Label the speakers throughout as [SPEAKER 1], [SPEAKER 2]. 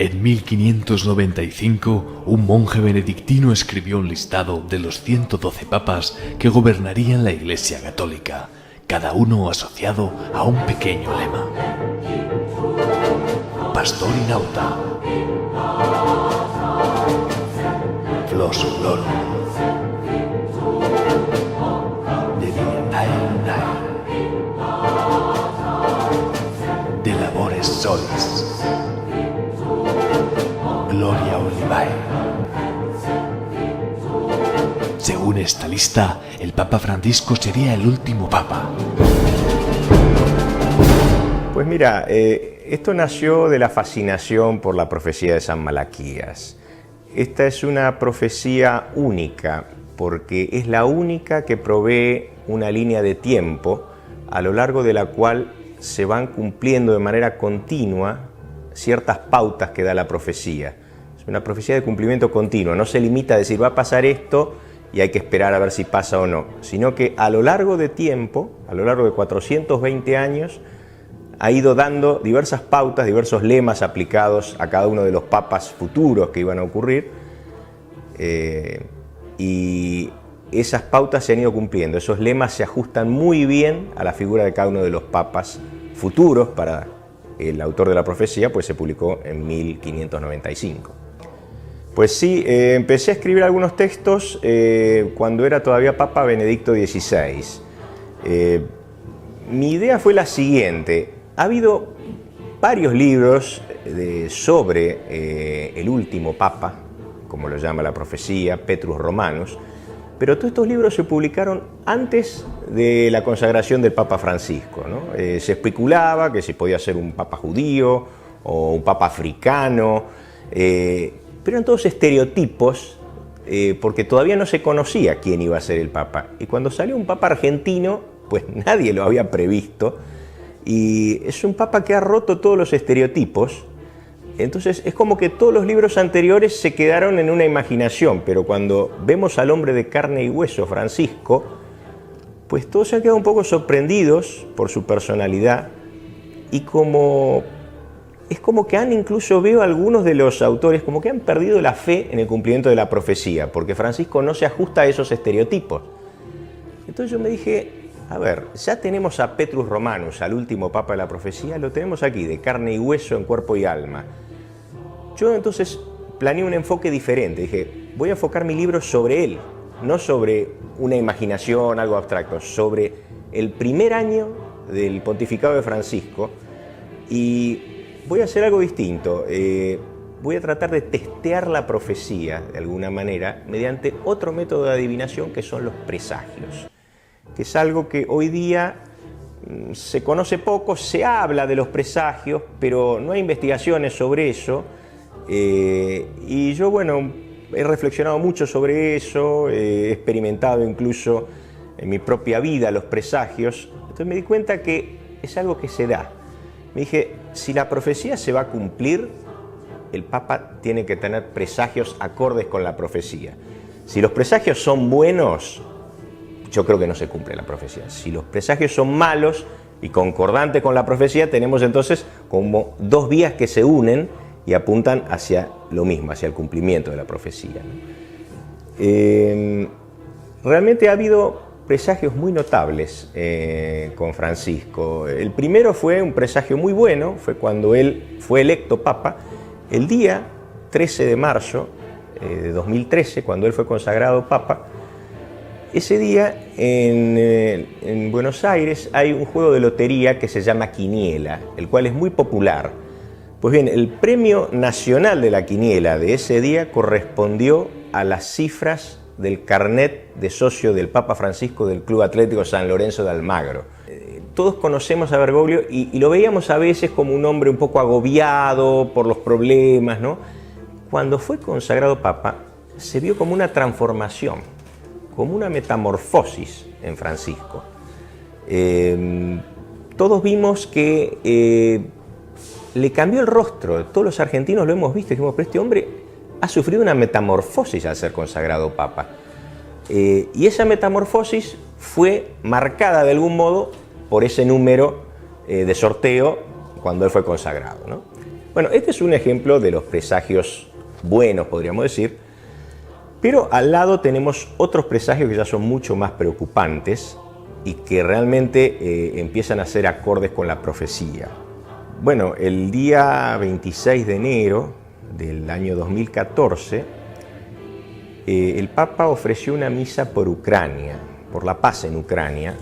[SPEAKER 1] En 1595, un monje benedictino escribió un listado de los 112 papas que gobernarían la Iglesia Católica, cada uno asociado a un pequeño lema. Pastor in auta, Flos Florum, De Dignitae, De Labores Solis, Gloria Olivae. Según esta lista, el Papa Francisco sería el último Papa.
[SPEAKER 2] Pues mira, esto nació de la fascinación por la profecía de San Malaquías. Esta es una profecía única, porque es la única que provee una línea de tiempo a lo largo de la cual se van cumpliendo de manera continua ciertas pautas que da la profecía. Es una profecía de cumplimiento continuo, no se limita a decir va a pasar esto y hay que esperar a ver si pasa o no, sino que a lo largo de tiempo, a lo largo de 420 años, ha ido dando diversas pautas, diversos lemas aplicados a cada uno de los papas futuros que iban a ocurrir, y esas pautas se han ido cumpliendo. Esos lemas se ajustan muy bien a la figura de cada uno de los papas futuros. Para el autor de la profecía, pues se publicó en 1595. Pues sí, empecé a escribir algunos textos cuando era todavía Papa Benedicto XVI. Mi idea fue la siguiente: ha habido varios libros sobre el último Papa, como lo llama la profecía, Petrus Romanus, pero todos estos libros se publicaron antes de la consagración del Papa Francisco, ¿no? Se especulaba que si podía ser un Papa judío o un Papa africano, pero eran todos estereotipos, porque todavía no se conocía quién iba a ser el Papa. Y cuando salió un Papa argentino, pues nadie lo había previsto, y es un Papa que ha roto todos los estereotipos. Entonces es como que todos los libros anteriores se quedaron en una imaginación, pero cuando vemos al hombre de carne y hueso, Francisco, pues todos se han quedado un poco sorprendidos por su personalidad, y es como que incluso veo a algunos de los autores como que han perdido la fe en el cumplimiento de la profecía, porque Francisco no se ajusta a esos estereotipos. Entonces yo me dije, a ver, ya tenemos a Petrus Romanus, al último Papa de la profecía, lo tenemos aquí, de carne y hueso, en cuerpo y alma. Yo entonces planeé un enfoque diferente. Dije, voy a enfocar mi libro sobre él, no sobre una imaginación, algo abstracto, sobre el primer año del pontificado de Francisco, y voy a hacer algo distinto. Voy a tratar de testear la profecía, de alguna manera, mediante otro método de adivinación, que son los presagios, que es algo que hoy día se conoce poco. Se habla de los presagios, pero no hay investigaciones sobre eso, y yo, bueno, he reflexionado mucho sobre eso, he experimentado incluso en mi propia vida los presagios. Entonces me di cuenta que es algo que se da. Me dije, si la profecía se va a cumplir, el Papa tiene que tener presagios acordes con la profecía. Si los presagios son buenos, yo creo que no se cumple la profecía. Si los presagios son malos y concordantes con la profecía, tenemos entonces como dos vías que se unen y apuntan hacia lo mismo, hacia el cumplimiento de la profecía, ¿no? Realmente ha habido presagios muy notables con Francisco. El primero fue un presagio muy bueno, fue cuando él fue electo Papa, el día 13 de marzo de 2013, cuando él fue consagrado Papa. Ese día en Buenos Aires hay un juego de lotería que se llama Quiniela, el cual es muy popular. Pues bien, el premio nacional de la quiniela de ese día correspondió a las cifras del carnet de socio del Papa Francisco del Club Atlético San Lorenzo de Almagro. Todos conocemos a Bergoglio y lo veíamos a veces como un hombre un poco agobiado por los problemas, ¿no? Cuando fue consagrado Papa, se vio como una transformación, como una metamorfosis en Francisco. Todos vimos que le cambió el rostro. Todos los argentinos lo hemos visto, dijimos, pero este hombre ha sufrido una metamorfosis al ser consagrado Papa. Y esa metamorfosis fue marcada de algún modo por ese número de sorteo cuando él fue consagrado, ¿no? Bueno, este es un ejemplo de los presagios buenos, podríamos decir, pero al lado tenemos otros presagios que ya son mucho más preocupantes y que realmente empiezan a ser acordes con la profecía. Bueno, el día 26 de enero del año 2014, el Papa ofreció una misa por Ucrania, por la paz en Ucrania.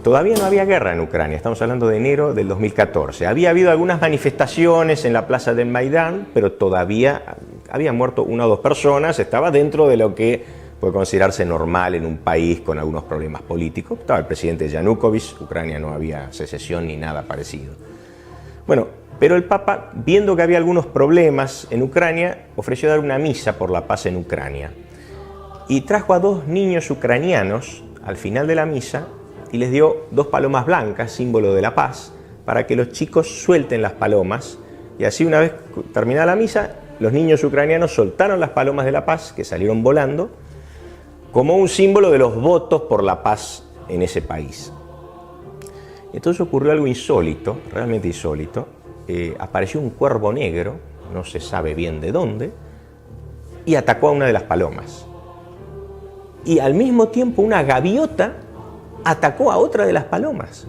[SPEAKER 2] Todavía no había guerra en Ucrania, estamos hablando de enero del 2014. Había habido algunas manifestaciones en la plaza del Maidán, pero todavía habían muerto 1 o 2 personas, estaba dentro de lo que puede considerarse normal en un país con algunos problemas políticos. Estaba el presidente Yanukovych, Ucrania no había secesión ni nada parecido. Bueno, pero el Papa, viendo que había algunos problemas en Ucrania, ofreció dar una misa por la paz en Ucrania. Y trajo a 2 niños ucranianos al final de la misa y les dio 2 palomas blancas, símbolo de la paz, para que los chicos suelten las palomas. Y así, una vez terminada la misa, los niños ucranianos soltaron las palomas de la paz, que salieron volando, como un símbolo de los votos por la paz en ese país. Entonces ocurrió algo insólito, realmente insólito. Apareció un cuervo negro, no se sabe bien de dónde, y atacó a una de las palomas. Y al mismo tiempo una gaviota atacó a otra de las palomas.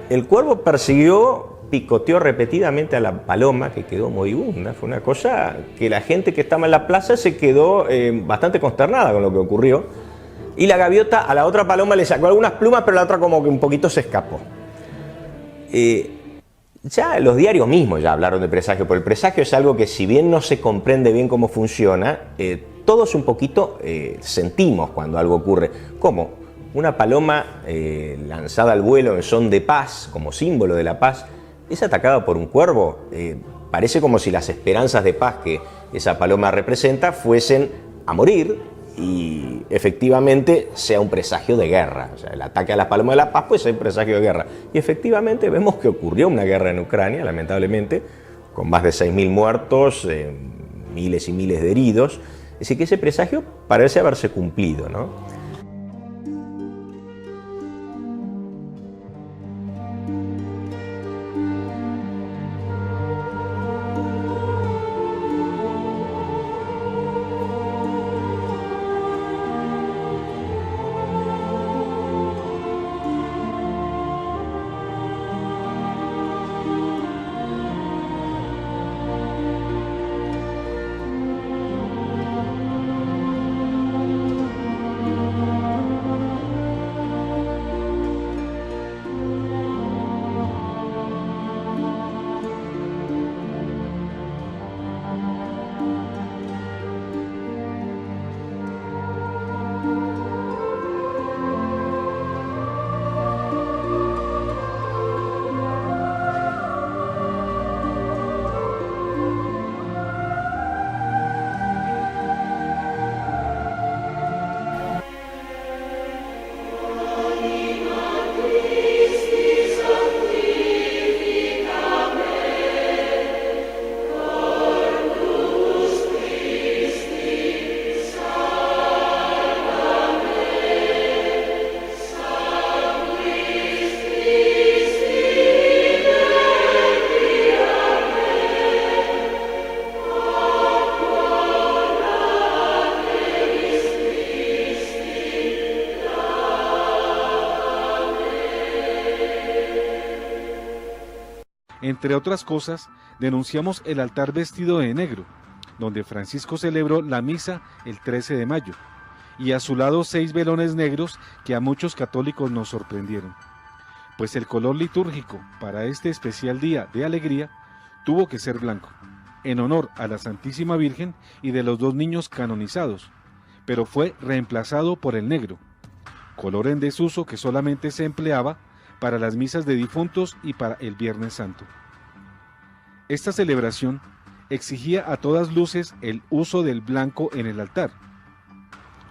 [SPEAKER 2] El cuervo persiguió, picoteó repetidamente a la paloma, que quedó moribunda. Fue una cosa que la gente que estaba en la plaza se quedó bastante consternada con lo que ocurrió. Y la gaviota a la otra paloma le sacó algunas plumas, pero la otra como que un poquito se escapó. Ya los diarios mismos ya hablaron de presagio, porque el presagio es algo que, si bien no se comprende bien cómo funciona, todos un poquito sentimos cuando algo ocurre. ¿Cómo? Una paloma lanzada al vuelo en son de paz, como símbolo de la paz, es atacada por un cuervo. Parece como si las esperanzas de paz que esa paloma representa fuesen a morir, y efectivamente sea un presagio de guerra. O sea, el ataque a las palomas de la paz puede ser un presagio de guerra. Y efectivamente vemos que ocurrió una guerra en Ucrania, lamentablemente, con más de 6.000 muertos, miles y miles de heridos. Es decir, que ese presagio parece haberse cumplido, ¿no?
[SPEAKER 3] Entre otras cosas, denunciamos el altar vestido de negro, donde Francisco celebró la misa el 13 de mayo, y a su lado 6 velones negros que a muchos católicos nos sorprendieron, pues el color litúrgico para este especial día de alegría tuvo que ser blanco, en honor a la Santísima Virgen y de los 2 niños canonizados, pero fue reemplazado por el negro, color en desuso que solamente se empleaba para las misas de difuntos y para el Viernes Santo. Esta celebración exigía a todas luces el uso del blanco en el altar.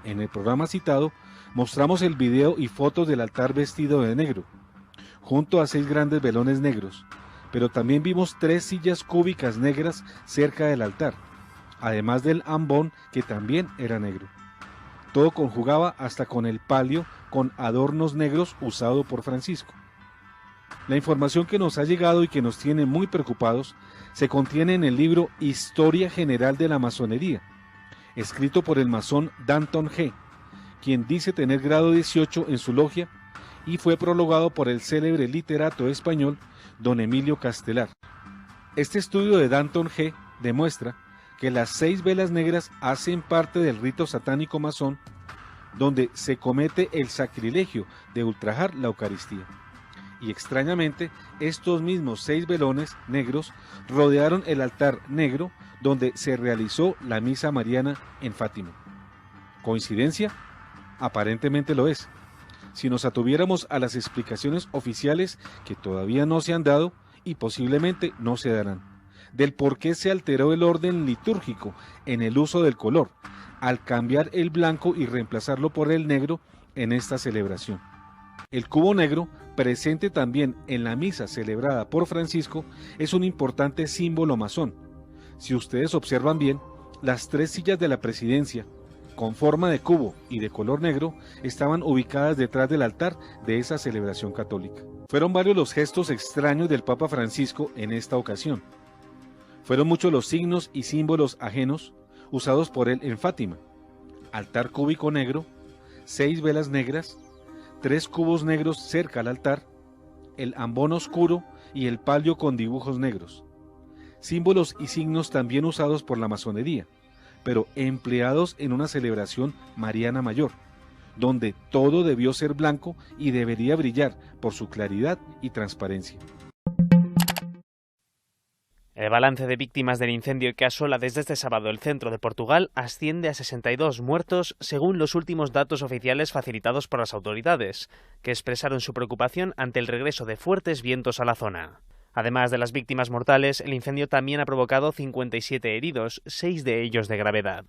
[SPEAKER 3] En el programa citado mostramos el video y fotos del altar vestido de negro, junto a 6 grandes velones negros, pero también vimos 3 sillas cúbicas negras cerca del altar, además del ambón que también era negro. Todo conjugaba hasta con el palio con adornos negros usado por Francisco. La información que nos ha llegado y que nos tiene muy preocupados se contiene en el libro Historia General de la Masonería, escrito por el masón Danton G., quien dice tener grado 18 en su logia y fue prologado por el célebre literato español don Emilio Castelar. Este estudio de Danton G. demuestra que las 6 velas negras hacen parte del rito satánico masón, donde se comete el sacrilegio de ultrajar la Eucaristía. Y extrañamente, estos mismos 6 velones negros rodearon el altar negro donde se realizó la misa mariana en Fátima. ¿Coincidencia? Aparentemente lo es. Si nos atuviéramos a las explicaciones oficiales que todavía no se han dado y posiblemente no se darán, del por qué se alteró el orden litúrgico en el uso del color, al cambiar el blanco y reemplazarlo por el negro en esta celebración. El cubo negro, presente también en la misa celebrada por Francisco, es un importante símbolo masón. Si ustedes observan bien, las 3 sillas de la presidencia, con forma de cubo y de color negro, estaban ubicadas detrás del altar de esa celebración católica. Fueron varios los gestos extraños del Papa Francisco en esta ocasión. Fueron muchos los signos y símbolos ajenos usados por él en Fátima: altar cúbico negro, 6 velas negras, 3 cubos negros cerca al altar, el ambón oscuro y el palio con dibujos negros. Símbolos y signos también usados por la masonería, pero empleados en una celebración mariana mayor, donde todo debió ser blanco y debería brillar por su claridad y transparencia.
[SPEAKER 4] El balance de víctimas del incendio que asola desde este sábado el centro de Portugal asciende a 62 muertos, según los últimos datos oficiales facilitados por las autoridades, que expresaron su preocupación ante el regreso de fuertes vientos a la zona. Además de las víctimas mortales, el incendio también ha provocado 57 heridos, 6 de ellos de gravedad.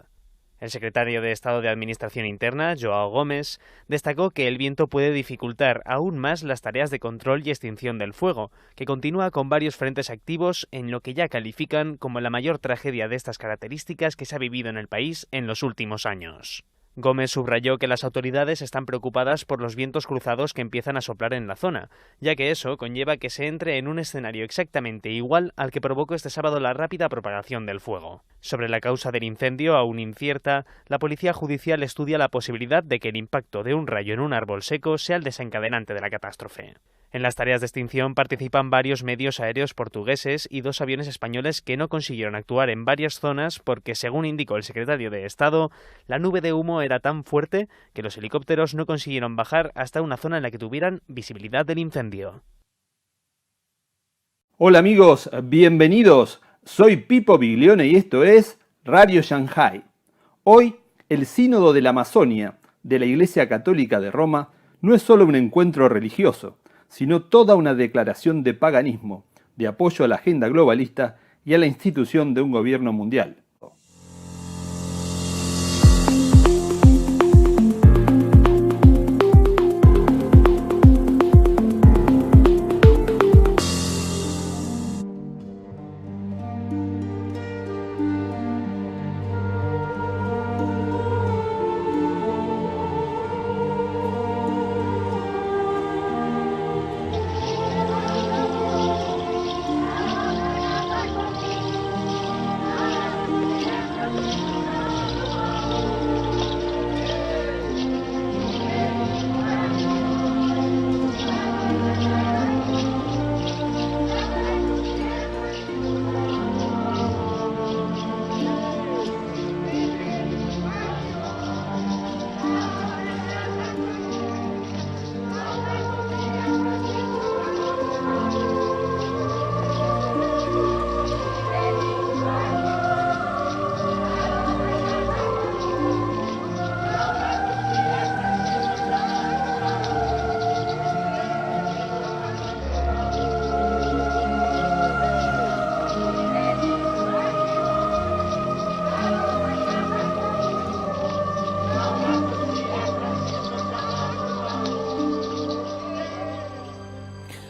[SPEAKER 4] El secretario de Estado de Administración Interna, João Gomes, destacó que el viento puede dificultar aún más las tareas de control y extinción del fuego, que continúa con varios frentes activos en lo que ya califican como la mayor tragedia de estas características que se ha vivido en el país en los últimos años. Gómez subrayó que las autoridades están preocupadas por los vientos cruzados que empiezan a soplar en la zona, ya que eso conlleva que se entre en un escenario exactamente igual al que provocó este sábado la rápida propagación del fuego. Sobre la causa del incendio, aún incierta, la Policía Judicial estudia la posibilidad de que el impacto de un rayo en un árbol seco sea el desencadenante de la catástrofe. En las tareas de extinción participan varios medios aéreos portugueses y 2 aviones españoles que no consiguieron actuar en varias zonas porque, según indicó el secretario de Estado, la nube de humo era tan fuerte que los helicópteros no consiguieron bajar hasta una zona en la que tuvieran visibilidad del incendio.
[SPEAKER 5] Hola amigos, bienvenidos. Soy Pipo Biglione y esto es Radio Shanghai. Hoy, el Sínodo de la Amazonia de la Iglesia Católica de Roma no es solo un encuentro religioso, sino toda una declaración de paganismo, de apoyo a la agenda globalista y a la institución de un gobierno mundial.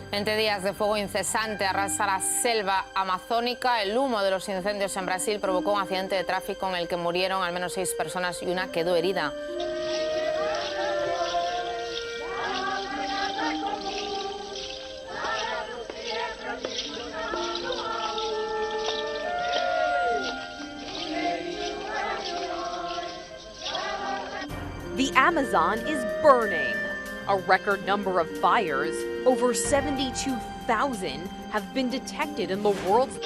[SPEAKER 6] Entre días de fuego incesante arrasa la selva amazónica. El humo de los incendios en Brasil provocó un accidente de tráfico en el que murieron al menos 6 personas y una quedó herida.
[SPEAKER 7] The Amazon is burning. A record number of fires, over 72,000, have been detected in the world's...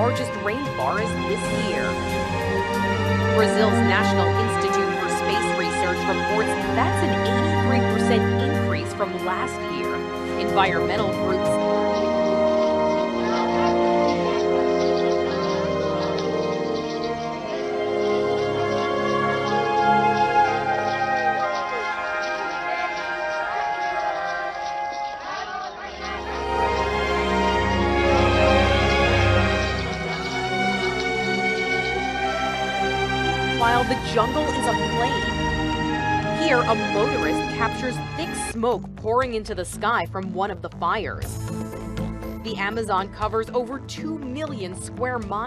[SPEAKER 7] largest rainforest this year. Brazil's National Institute for Space Research reports that's an 83% increase from last year. Environmental groups while the jungle is aflame. Here, a motorist captures thick smoke pouring into the sky from one of the fires. The Amazon covers over 2 million square miles.